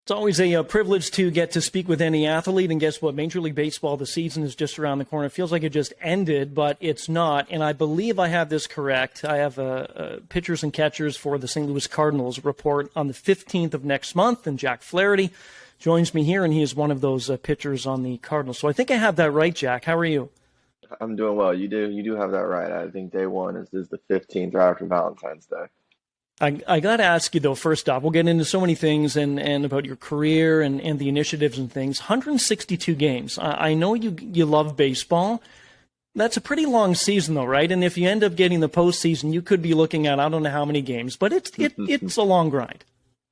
It's always a privilege to get to speak with any athlete. And guess what? Major League Baseball, the season is just around the corner. It feels like it just ended, but it's not. And I believe I have this correct. I have pitchers and catchers for the St. Louis Cardinals report on the 15th of next month. And Jack Flaherty joins me here, and he is one of those pitchers on the Cardinals. So I think I have that right, Jack. How are you? I'm doing well. You do have that right. I think day one is the 15th, right after Valentine's Day. I got to ask you, though, first off, we'll get into so many things and about your career and the initiatives and things. 162 games. I know you love baseball. That's a pretty long season, though, right? And if you end up getting the postseason, you could be looking at I don't know how many games, but it's a long grind.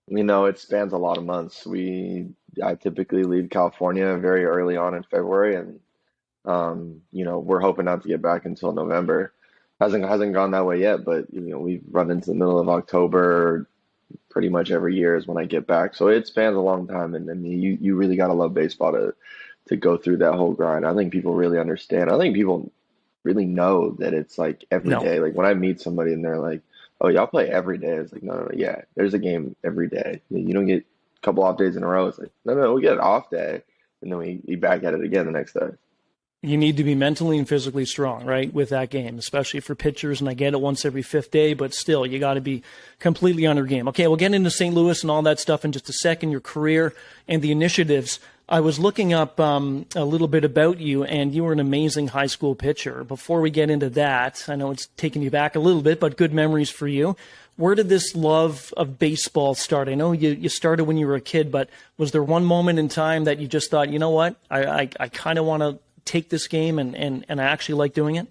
It spans a lot of months. I typically leave California very early on in February, and we're hoping not to get back until November. Hasn't gone that way yet, but we've run into the middle of October pretty much every year is when I get back. So it spans a long time, and I mean, you really got to love baseball to go through that whole grind. I think people really understand. I think people really know that it's like every day. Like when I meet somebody and they're like, "Oh, y'all play every day." It's like, no, yeah, there's a game every day. You don't get a couple off days in a row. It's like, no, we get an off day, and then we back at it again the next day. You need to be mentally and physically strong, right, with that game, especially for pitchers. And I get it once every fifth day, but still, you got to be completely on your game. Okay, we'll get into St. Louis and all that stuff in just a second, your career and the initiatives. I was looking up a little bit about you, and you were an amazing high school pitcher. Before we get into that, I know it's taking you back a little bit, but good memories for you. Where did this love of baseball start? I know you started when you were a kid, but was there one moment in time that you just thought, you know what, I kind of want to take this game and I actually like doing it?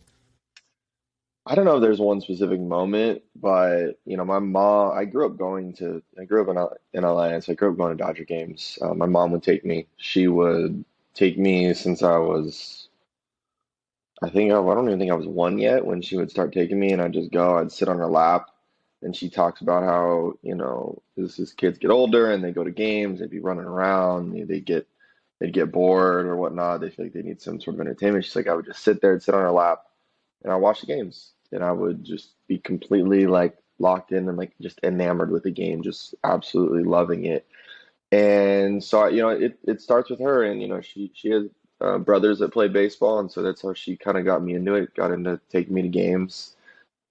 I don't know if there's one specific moment, but my mom. I grew up in LA, so I grew up going to Dodger games. My mom would take me. She would take me since I was. I don't even think I was one yet when she would start taking me, and I'd just go. I'd sit on her lap, and she talks about how as kids get older and they go to games, they'd be running around, they'd get bored or whatnot. They feel like they need some sort of entertainment. She's like, I would just sit there and sit on her lap and I watch the games, and I would just be completely like locked in and like just enamored with the game, just absolutely loving it. And so, it starts with her, and, she has brothers that play baseball. And so that's how she kind of got me into it, got into taking me to games.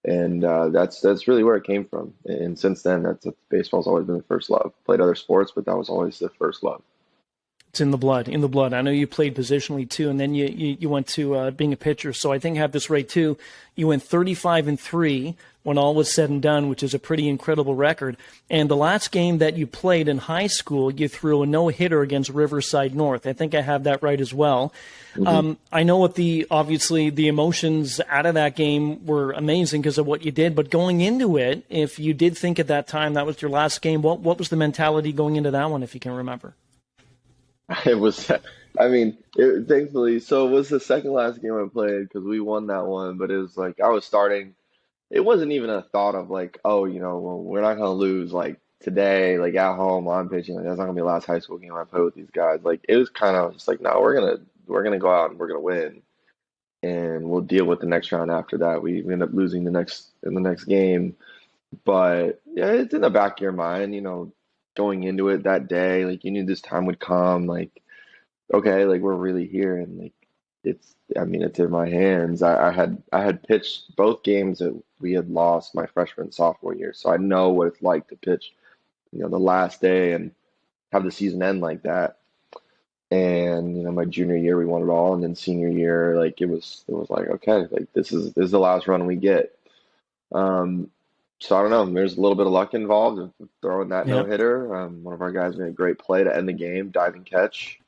And that's really where it came from. And since then, baseball's always been the first love. Played other sports, but that was always the first love. It's in the blood. I know you played positionally too, and then you went to being a pitcher. So I think I have this right too. You went 35-3 when all was said and done, which is a pretty incredible record. And the last game that you played in high school, you threw a no-hitter against Riverside North. I think I have that right as well. Mm-hmm. I know obviously the emotions out of that game were amazing because of what you did. But going into it, if you did think at that time that was your last game, what was the mentality going into that one, if you can remember? It was, thankfully, so it was the second last game I played because we won that one, but it was like I was starting. It wasn't even a thought of like, well, we're not going to lose like today, like at home I'm pitching. Like, that's not going to be the last high school game I play with these guys. Like it was kind of just like, no, we're going to go out and we're going to win, and we'll deal with the next round after that. We end up losing in the next game, but yeah, it's in the back of your mind, going into it that day, like you knew this time would come, like, okay, like we're really here, and like it's in my hands. I had pitched both games that we had lost my freshman and sophomore year, so I know what it's like to pitch, the last day and have the season end like that. And my junior year we won it all, and then senior year, like it was like, okay, like this is the last run we get. So I don't know. There's a little bit of luck involved of throwing that no-hitter. One of our guys made a great play to end the game, diving catch.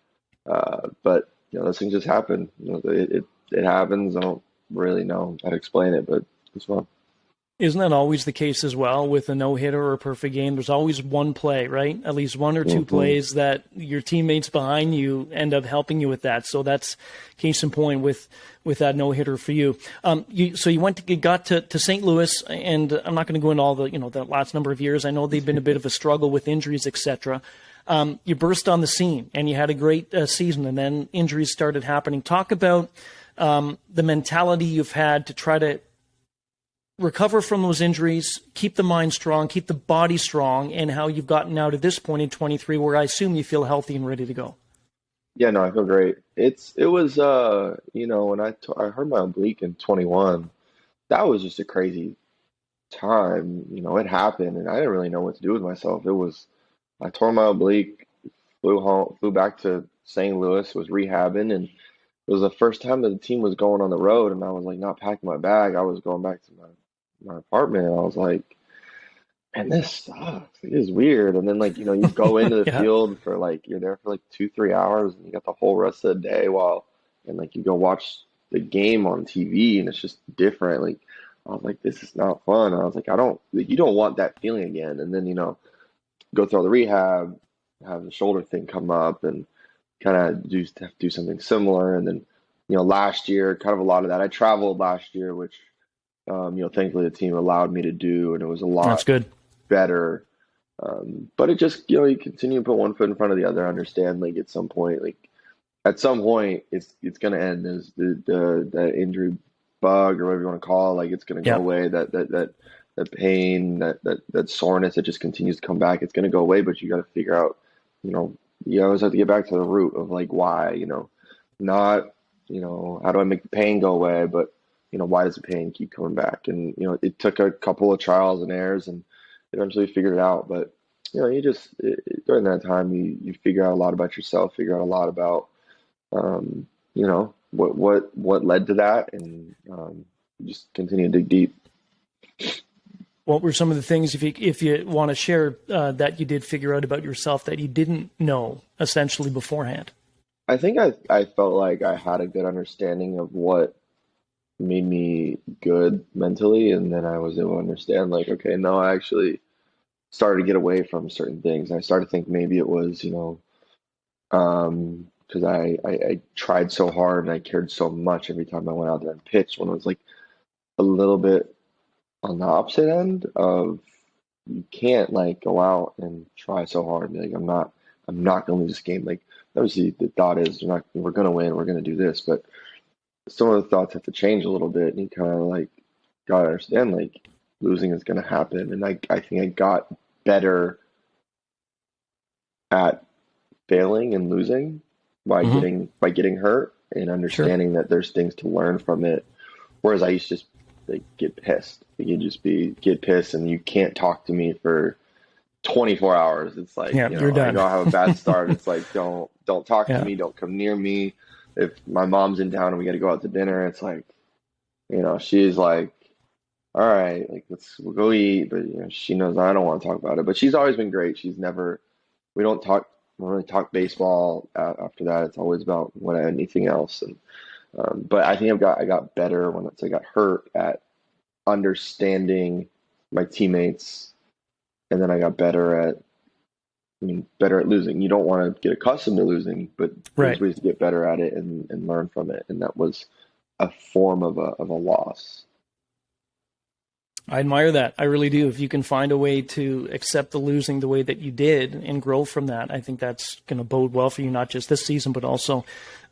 But those things just happen. It happens. I don't really know how to explain it, but it's fun. Isn't that always the case as well with a no-hitter or a perfect game? There's always one play, right? At least one or two plays that your teammates behind you end up helping you with that. So that's case in point with that no-hitter for you. You got to St. Louis, and I'm not going to go into all the last number of years. I know they've been a bit of a struggle with injuries, etc. You burst on the scene, and you had a great season, and then injuries started happening. Talk about the mentality you've had to try to recover from those injuries, keep the mind strong, keep the body strong, and how you've gotten now to this point in 23 where I assume you feel healthy and ready to go. Yeah, no, I feel great. It was when I hurt my oblique in 21, that was just a crazy time. It happened, and I didn't really know what to do with myself. I tore my oblique, flew back to St. Louis, was rehabbing, and it was the first time that the team was going on the road, and I was like not packing my bag. I was going back to my apartment, and I was like, man, this sucks. It is weird. And then you go into the Yeah, field for you're there for 2, 3 hours, and you got the whole rest of the day and you go watch the game on TV, and it's just different. I was like, this is not fun. I was like, you don't want that feeling again. And then go through all the rehab, have the shoulder thing come up, and kind of have to do something similar. And then last year, kind of a lot of that. I traveled last year, which thankfully the team allowed me to do, and it was a that's lot good. better. But it just, you continue to put one foot in front of the other, understand at some point it's going to end. There's the injury bug or whatever you want to call it, it's going to go Yeah. away. That pain, that soreness that just continues to come back, it's going to go away, but you got to figure out, you always have to get back to the root of why, not, how do I make the pain go away, but why does the pain keep coming back? And it took a couple of trials and errors, and eventually figured it out. But during that time, you figure out a lot about yourself, figure out a lot about what led to that, and you just continue to dig deep. What were some of the things, if you want to share, that you did figure out about yourself that you didn't know essentially beforehand? I think I felt like I had a good understanding of what made me good mentally, and then I was able to understand okay, no, I actually started to get away from certain things. I started to think maybe it was because I tried so hard and I cared so much every time I went out there and pitched, when it was a little bit on the opposite end of, you can't go out and try so hard and be I'm not gonna lose this game. Obviously the thought is we're gonna win, we're gonna do this, but some of the thoughts have to change a little bit, and you kind of gotta understand losing is gonna happen. And I think I got better at failing and losing by getting hurt, and Sure. understanding that there's things to learn from it. Whereas I used to just get pissed. You just get pissed, and you can't talk to me for 24 hours. It's Yeah, you're done. I have a bad start. It's don't talk Yeah. to me, don't come near me. If my mom's in town and we got to go out to dinner, it's she's all right, we'll go eat, but she knows I don't want to talk about it. But she's always been great. We don't really talk baseball after that. It's always about anything else. And but I think I got better once I got hurt at understanding my teammates, and then I got better at losing. You don't want to get accustomed to losing, but Right. there's ways to get better at it and learn from it. And that was a form of a loss. I admire that. I really do. If you can find a way to accept the losing the way that you did and grow from that, I think that's going to bode well for you, not just this season, but also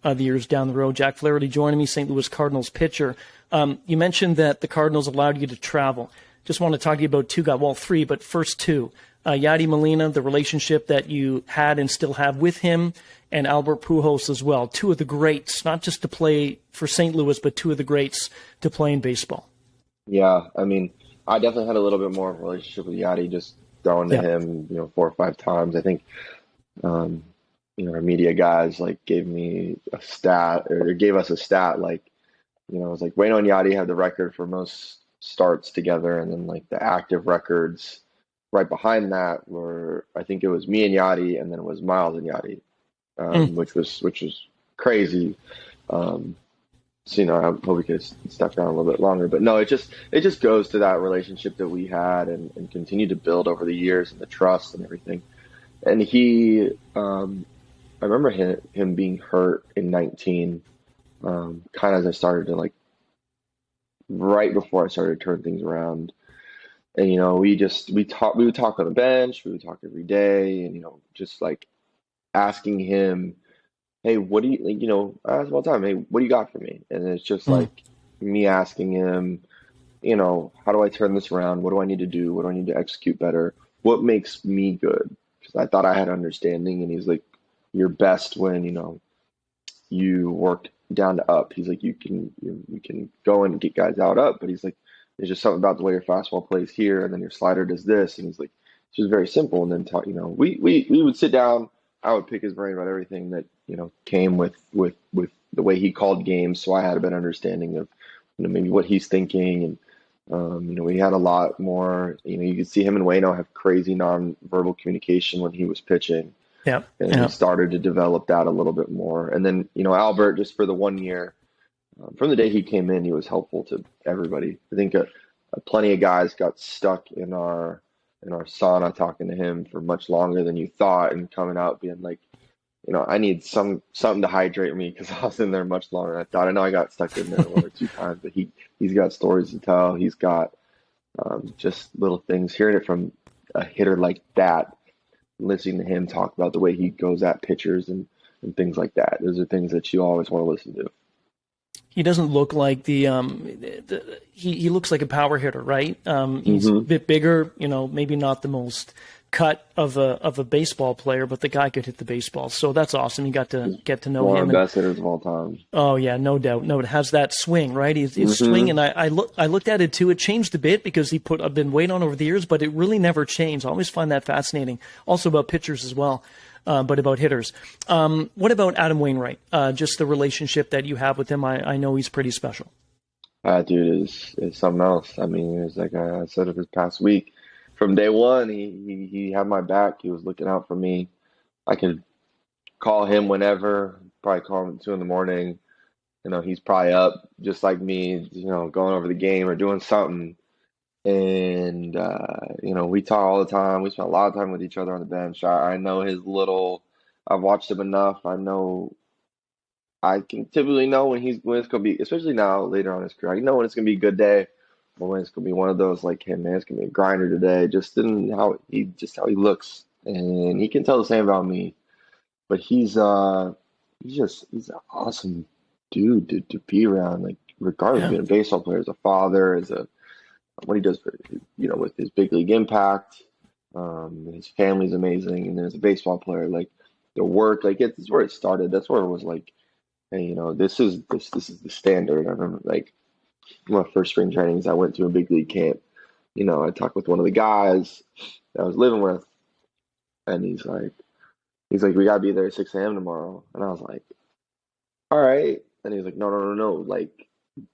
the years down the road. Jack Flaherty joining me, St. Louis Cardinals pitcher. You mentioned that the Cardinals allowed you to travel. Just want to talk to you about three, but first two. Yadier Molina, the relationship that you had and still have with him, and Albert Pujols as well. Two of the greats, not just to play for St. Louis, but two of the greats to play in baseball. Yeah, I mean, I definitely had a little bit more of a relationship with Yadi, just throwing to him, 4 or 5 times. I think, our media guys gave me a stat, or gave us a stat, it was Waino and Yadi have the record for most starts together, and then the active records right behind that were, I think it was me and Yadi, and then it was Miles and Yadi, which was crazy. So, I hope we could step down a little bit longer, but no, it just goes to that relationship that we had and continue to build over the years, and the trust and everything. And I remember him being hurt in 19, kind of as I started to right before I started to turn things around. And, we would talk on the bench, we would talk every day, and, just asking him, hey, what do you, I ask him all the time, hey, what do you got for me? And it's just me asking him, how do I turn this around? What do I need to do? What do I need to execute better? What makes me good? Because I thought I had understanding, and he's like, you're best when, you work down to up. He's like, you can go and get guys out up, but he's like, there's just something about the way your fastball plays here, and then your slider does this, and he's like, it's just very simple. And then talk, we would sit down. I would pick his brain about everything that came with the way he called games, so I had a better understanding of maybe what he's thinking, and we had a lot more. You could see him and Wayno have crazy non-verbal communication when he was pitching. Yeah. And he started to develop that a little bit more. And then, Albert, just for the 1 year, from the day he came in, he was helpful to everybody. I think plenty of guys got stuck in our sauna talking to him for much longer than you thought, and coming out being like, I need something to hydrate me, because I was in there much longer than I thought. I know I got stuck in there one or two times, but he's got stories to tell. He's got just little things. Hearing it from a hitter like that, listening to him talk about the way he goes at pitchers and things like that. Those are things that you always want to listen to. He doesn't look like he looks like a power hitter, right? He's a bit bigger, maybe not the most cut of a baseball player, but the guy could hit the baseball. So that's awesome. You got to get to know him. One of the best hitters of all time. Oh yeah, no doubt. No, it has that swing, right? His swing, and I looked at it too. It changed a bit because I've been waiting on over the years, but it really never changed. I always find that fascinating. Also about pitchers as well, but about hitters. What about Adam Wainwright? Just the relationship that you have with him. I know he's pretty special. That dude is something else. I mean, it's like I said it this past week. From day one, he had my back. He was looking out for me. I could call him whenever. Probably call him at 2 a.m. He's probably up just like me, going over the game or doing something. And we talk all the time. We spend a lot of time with each other on the bench. I know his little. I've watched him enough. I can typically know when it's going to be, especially now later on in his career. I know when it's going to be a good day, or when it's going to be one of those like, hey man, it's going to be a grinder today. Just in how he looks, and he can tell the same about me. But he's an awesome dude to be around. Like, regardless of being a baseball player, as a father, what he does for, with his big league impact. His family's amazing, and then as a baseball player, like the work, like it's where it started. That's where it was like, hey, this is the standard. I remember like my first spring trainings, I went to a big league camp. I talked with one of the guys that I was living with, and he's like, we gotta be there at 6 a.m. tomorrow. And I was like, all right. And he's like, no, like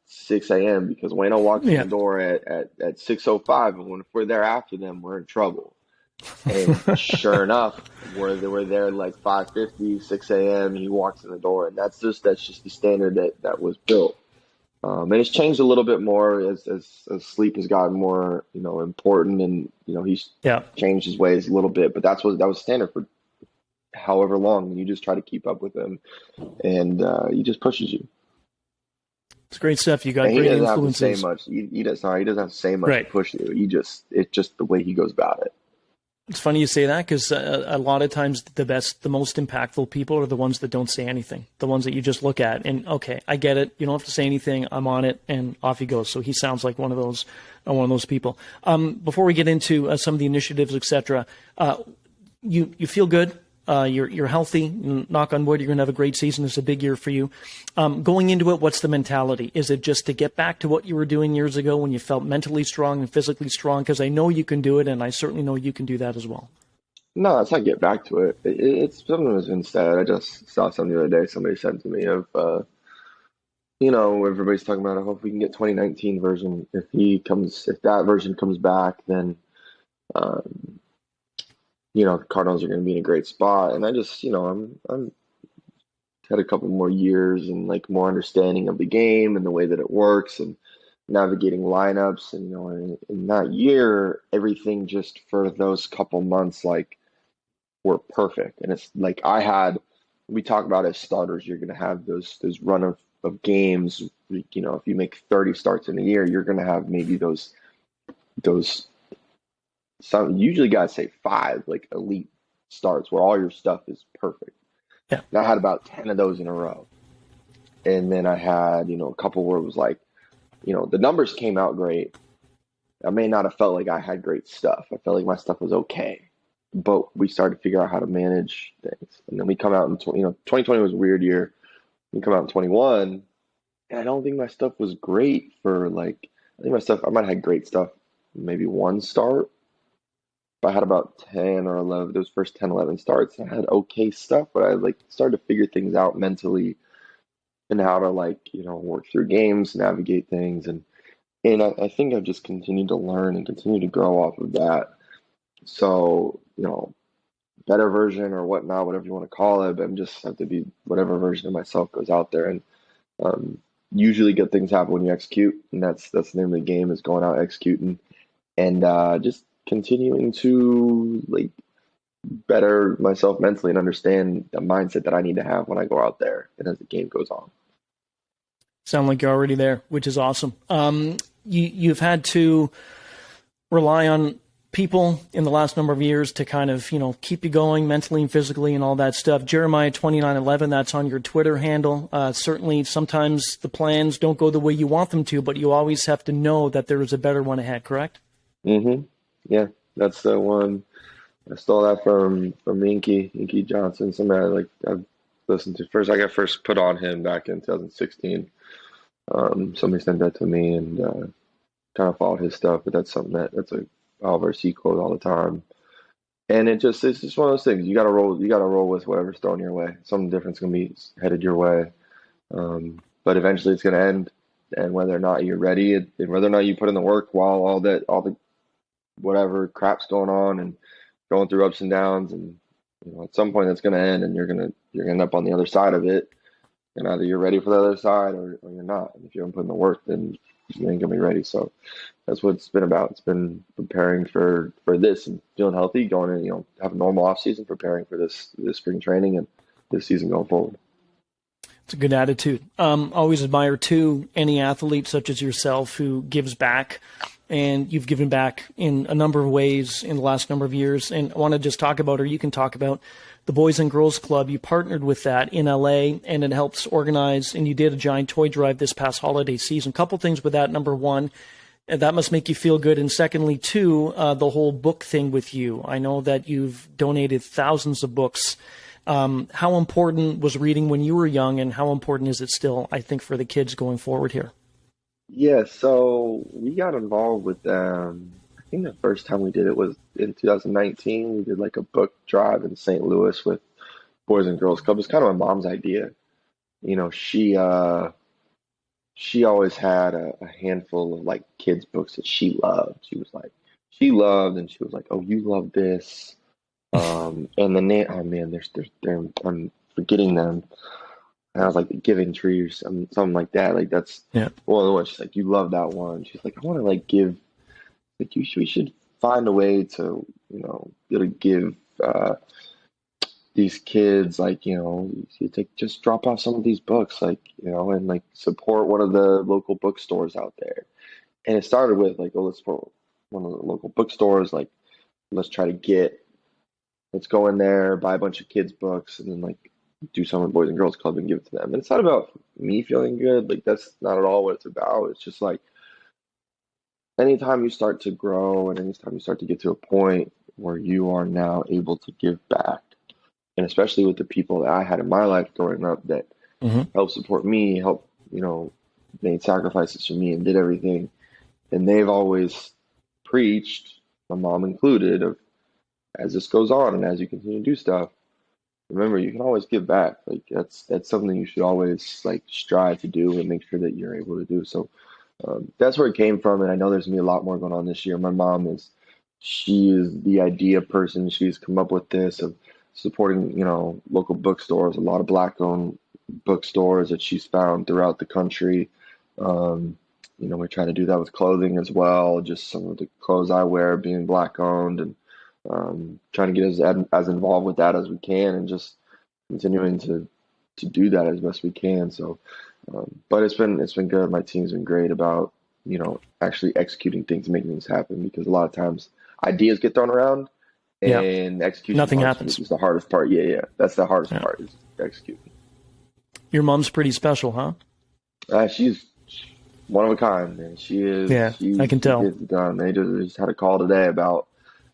6 a.m. because Wayno walks in the door at 6:05, and if we're there after them, we're in trouble. And sure enough, we're there like 5:50, 6 a.m. He walks in the door, and that's just the standard that was built. And it's changed a little bit more as sleep has gotten more important, and he's changed his ways a little bit. But that was standard for however long. You just try to keep up with him, and he just pushes you. It's great stuff. You got great influences. He doesn't have to say much to push you. It's just the way he goes about it. It's funny you say that because a lot of times the most impactful people are the ones that don't say anything, the ones that you just look at and, okay, I get it. You don't have to say anything. I'm on it, and off he goes. So he sounds like one of those people. Before we get into some of the initiatives, et cetera, you feel good. You're healthy. Knock on wood, you're going to have a great season. It's a big year for you. Going into it, what's the mentality? Is it just to get back to what you were doing years ago when you felt mentally strong and physically strong? Because I know you can do it, and I certainly know you can do that as well. No, that's not get back to it. It's something that's been said. I just saw something the other day. Somebody said to me of, everybody's talking about, I hope we can get 2019 version. If that version comes back, then the Cardinals are going to be in a great spot. And I just, I'm had a couple more years and like more understanding of the game and the way that it works and navigating lineups. And, in that year, everything just for those couple months, like, were perfect. And it's like we talk about as starters, you're going to have those run of games. If you make 30 starts in a year, you're going to have maybe those some usually guys say 5 like elite starts where all your stuff is perfect. Yeah. And I had about 10 of those in a row. And then I had, a couple where it was like the numbers came out great. I may not have felt like I had great stuff. I felt like my stuff was okay, but we started to figure out how to manage things. And then we come out in 2020 was a weird year. We come out in 21, and I don't think my stuff was great for like. I think I might have had great stuff, maybe one start. But I had about 10 or 11. Those first 10, 11 starts, I had okay stuff, but I like started to figure things out mentally and how to work through games, navigate things, and I think I've just continued to learn and continue to grow off of that. So, better version or whatnot, whatever you want to call it, but I'm just have to be whatever version of myself goes out there. And um, usually good things happen when you execute, and that's the name of the game is going out executing and just continuing to like better myself mentally and understand the mindset that I need to have when I go out there and as the game goes on. Sound like you're already there, which is awesome. You've had to rely on people in the last number of years to kind of, keep you going mentally and physically and all that stuff. Jeremiah 2911, that's on your Twitter handle. Certainly sometimes the plans don't go the way you want them to, but you always have to know that there is a better one ahead, correct? Mm-hmm. Yeah, that's the one. I stole that from Inky Johnson, somebody I've listened to. First, I got first put on him back in 2016. Somebody sent that to me and kind of followed his stuff, but that's something that's a Oliver C quote all the time. And it's just one of those things. You gotta roll with whatever's thrown your way. Something different's gonna be headed your way. But eventually it's gonna end. And whether or not you're ready and whether or not you put in the work while all the whatever crap's going on and going through ups and downs, and at some point it's gonna end and you're gonna end up on the other side of it. And either you're ready for the other side or you're not. And if you haven't put in the work, then you ain't gonna be ready. So that's what it's been about. It's been preparing for this and feeling healthy, going in, have a normal off season, preparing for this spring training and this season going forward. It's a good attitude. Always admire too any athlete such as yourself who gives back, and you've given back in a number of ways in the last number of years. And I want to just talk about, or you can talk about, the Boys and Girls Club. You partnered with that in LA, and it helps organize, and you did a giant toy drive this past holiday season. Couple things with that. Number one, that must make you feel good. And secondly, too, the whole book thing with you. I know that you've donated thousands of books. How important was reading when you were young, and how important is it still, I think, for the kids going forward here? Yeah, so we got involved with I think the first time we did it was in 2019. We did like a book drive in St. Louis with Boys and Girls Club. It was kind of my mom's idea. She always had a handful of like kids books that she loved. She loved, and she was like, "Oh, you love this." And the name, oh man, I'm forgetting them. And I was like, The Giving Tree or something like that. Like that's one of the ones. She's like, "You love that one." She's like, "I want to like give, like we should find a way to, be able to give these kids just drop off some of these books, and like support one of the local bookstores out there." And it started with like, "Oh, let's support one of the local bookstores. Like, let's let's go in there, buy a bunch of kids' books, and then like do some of the Boys and Girls Club and give it to them." And it's not about me feeling good. Like that's not at all what it's about. It's just like anytime you start to grow and anytime you start to get to a point where you are now able to give back, and especially with the people that I had in my life growing up that helped support me, made sacrifices for me and did everything. And they've always preached, my mom included, of as this goes on and as you continue to do stuff, remember you can always give back. Like that's something you should always like strive to do and make sure that you're able to do. So that's where it came from. And I know there's gonna be a lot more going on this year. My mom she is the idea person. She's come up with this of supporting, local bookstores, a lot of Black-owned bookstores that she's found throughout the country. We're trying to do that with clothing as well. Just some of the clothes I wear being Black-owned, and trying to get as involved with that as we can, and just continuing to do that as best we can. So, but it's been good. My team's been great about actually executing things, making things happen, because a lot of times ideas get thrown around and execution nothing happens. Is the hardest part. Yeah, that's the hardest part, is executing. Your mom's pretty special, huh? She's one of a kind, man. She is. Yeah, I She can tell. gets it done. They just had a call today about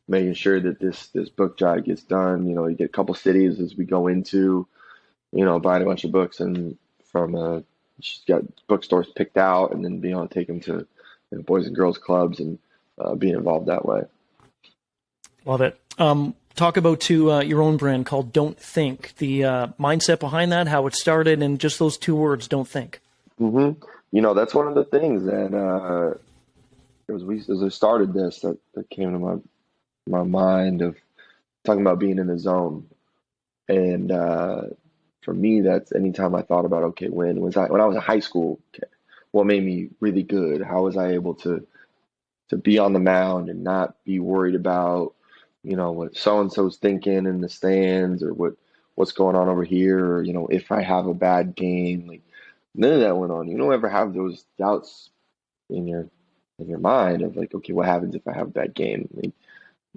making sure that this book drive gets done. You get a couple cities as we go into, buying a bunch of books and from she's got bookstores picked out, and then being able to take them to boys and girls clubs and being involved that way. Love it. Talk about to your own brand called Don't Think, the mindset behind that, how it started, and just those two words, don't think. Mm-hmm. That's one of the things that as I started this that came to my mind of talking about being in the zone. And for me, that's anytime I thought about, okay, when I was in high school, okay, what made me really good? How was I able to be on the mound and not be worried about, what so and so's thinking in the stands, or what's going on over here, or if I have a bad game, like none of that went on. You don't ever have those doubts in your mind of like, okay, what happens if I have a bad game? Like,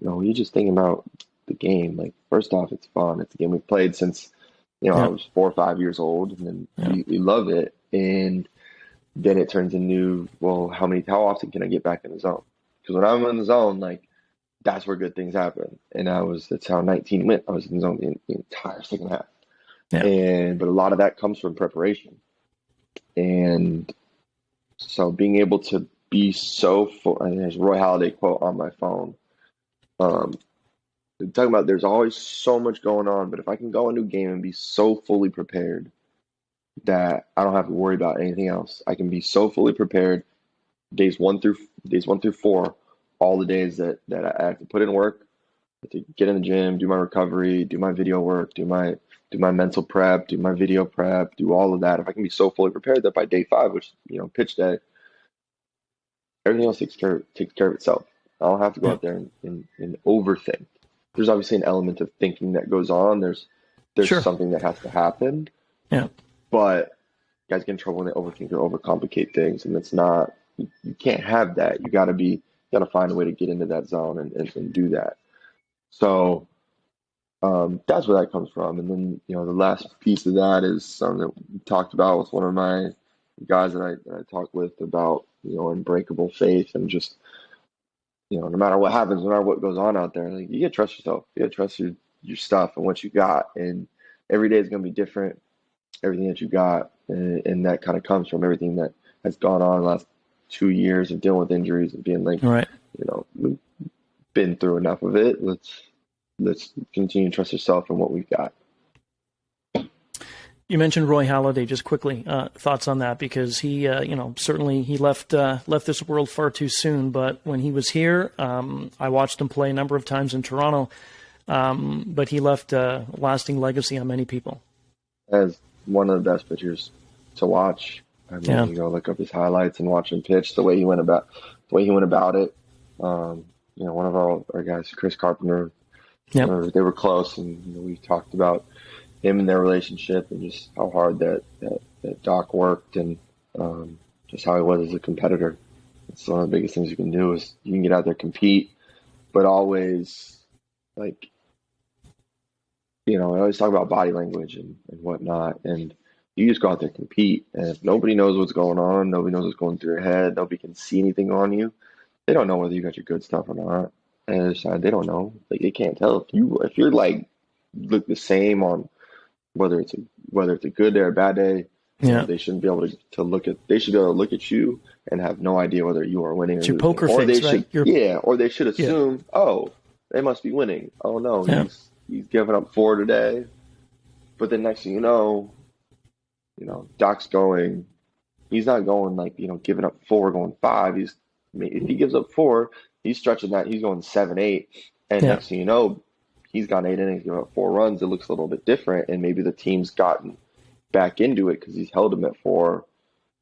you're just thinking about the game. Like, first off, it's fun. It's a game we've played since I was 4 or 5 years old, and then we love it. And then it turns into, well, how often can I get back in the zone? Because when I'm in the zone, like, that's where good things happen. And that's how 19 went. I was in the zone the entire second half. Yeah. But a lot of that comes from preparation. And so being able to be so full, and there's a Roy Halladay quote on my phone. Talking about there's always so much going on, but if I can go into a game and be so fully prepared that I don't have to worry about anything else, I can be so fully prepared days 1 through 4, all the days that I have to put in work, to get in the gym, do my recovery, do my video work, do my mental prep, do my video prep, do all of that. If I can be so fully prepared that by day 5, which pitch day, everything else takes care of itself. I don't have to go out there and overthink. There's obviously an element of thinking that goes on. There's Sure. something that has to happen. Yeah. But guys get in trouble when they overthink or overcomplicate things, and it's not. You can't have that. You got to find a way to get into that zone and do that. So that's where that comes from. And then the last piece of that is something that we talked about with one of my guys that I talk with about unbreakable faith, and just no matter what happens, no matter what goes on out there, like, you gotta trust yourself. You gotta trust your stuff and what you got. And every day is gonna be different. Everything that you got, and that kind of comes from everything that has gone on the last 2 years of dealing with injuries and being like, Right. We've been through enough of it. Let's continue to trust yourself and what we've got. You mentioned Roy Halladay just quickly. Thoughts on that? Because he, certainly he left this world far too soon. But when he was here, I watched him play a number of times in Toronto. But he left a lasting legacy on many people. As one of the best pitchers to watch. I mean, you go look up his highlights and watch him pitch. The way he went about it. One of our guys, Chris Carpenter. Yep. They were close, and we talked about him and their relationship, and just how hard that Doc worked, and just how he was as a competitor. It's one of the biggest things you can do is you can get out there, compete, but always I always talk about body language and whatnot, and you just go out there and compete, and if nobody knows what's going on, nobody knows what's going through your head, nobody can see anything on you, they don't know whether you got your good stuff or not. And the other side, they don't know. Like, they can't tell if you're like look the same on whether it's a good day or a bad day. Yeah. They shouldn't be able to look at. They should be able to look at you and have no idea whether you are winning or It's your losing. poker Or face, they should, right? or they should assume, oh, they must be winning. Oh no, he's giving up 4 today. But then next thing you know, Doc's going. He's not going like giving up 4, going 5. If he gives up 4, he's stretching that. He's going 7, 8, and next thing you know, he's gone 8 innings, given up 4 runs. It looks a little bit different, and maybe the team's gotten back into it because he's held him at 4,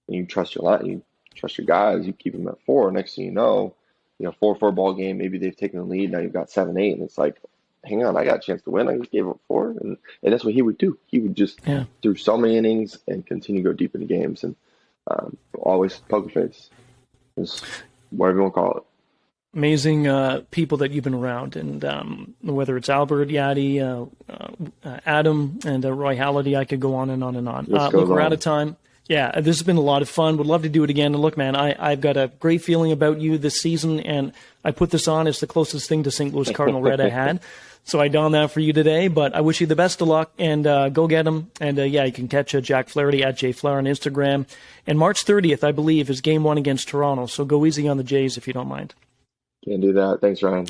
and you trust your line, you trust your guys, you keep him at 4. Next thing you know, 4-4 ball game. Maybe they've taken the lead. Now you've got 7, 8, and it's like, hang on, I got a chance to win. I just gave up 4, and that's what he would do. He would just through so many innings and continue to go deep into games, and always poker face, is whatever you want to call it. Amazing people that you've been around, and whether it's Albert, Yadi, Adam, and Roy Halladay, I could go on and on and on. Look, we're out of time. Yeah, this has been a lot of fun. Would love to do it again. And look, man, I've got a great feeling about you this season, and I put this on. It's the closest thing to St. Louis Cardinal red I had. So I donned that for you today, but I wish you the best of luck, and go get him. And, yeah, you can catch Jack Flaherty at JFlair on Instagram. And March 30th, I believe, is Game 1 against Toronto. So go easy on the Jays if you don't mind. Can't do that. Thanks, Ryan.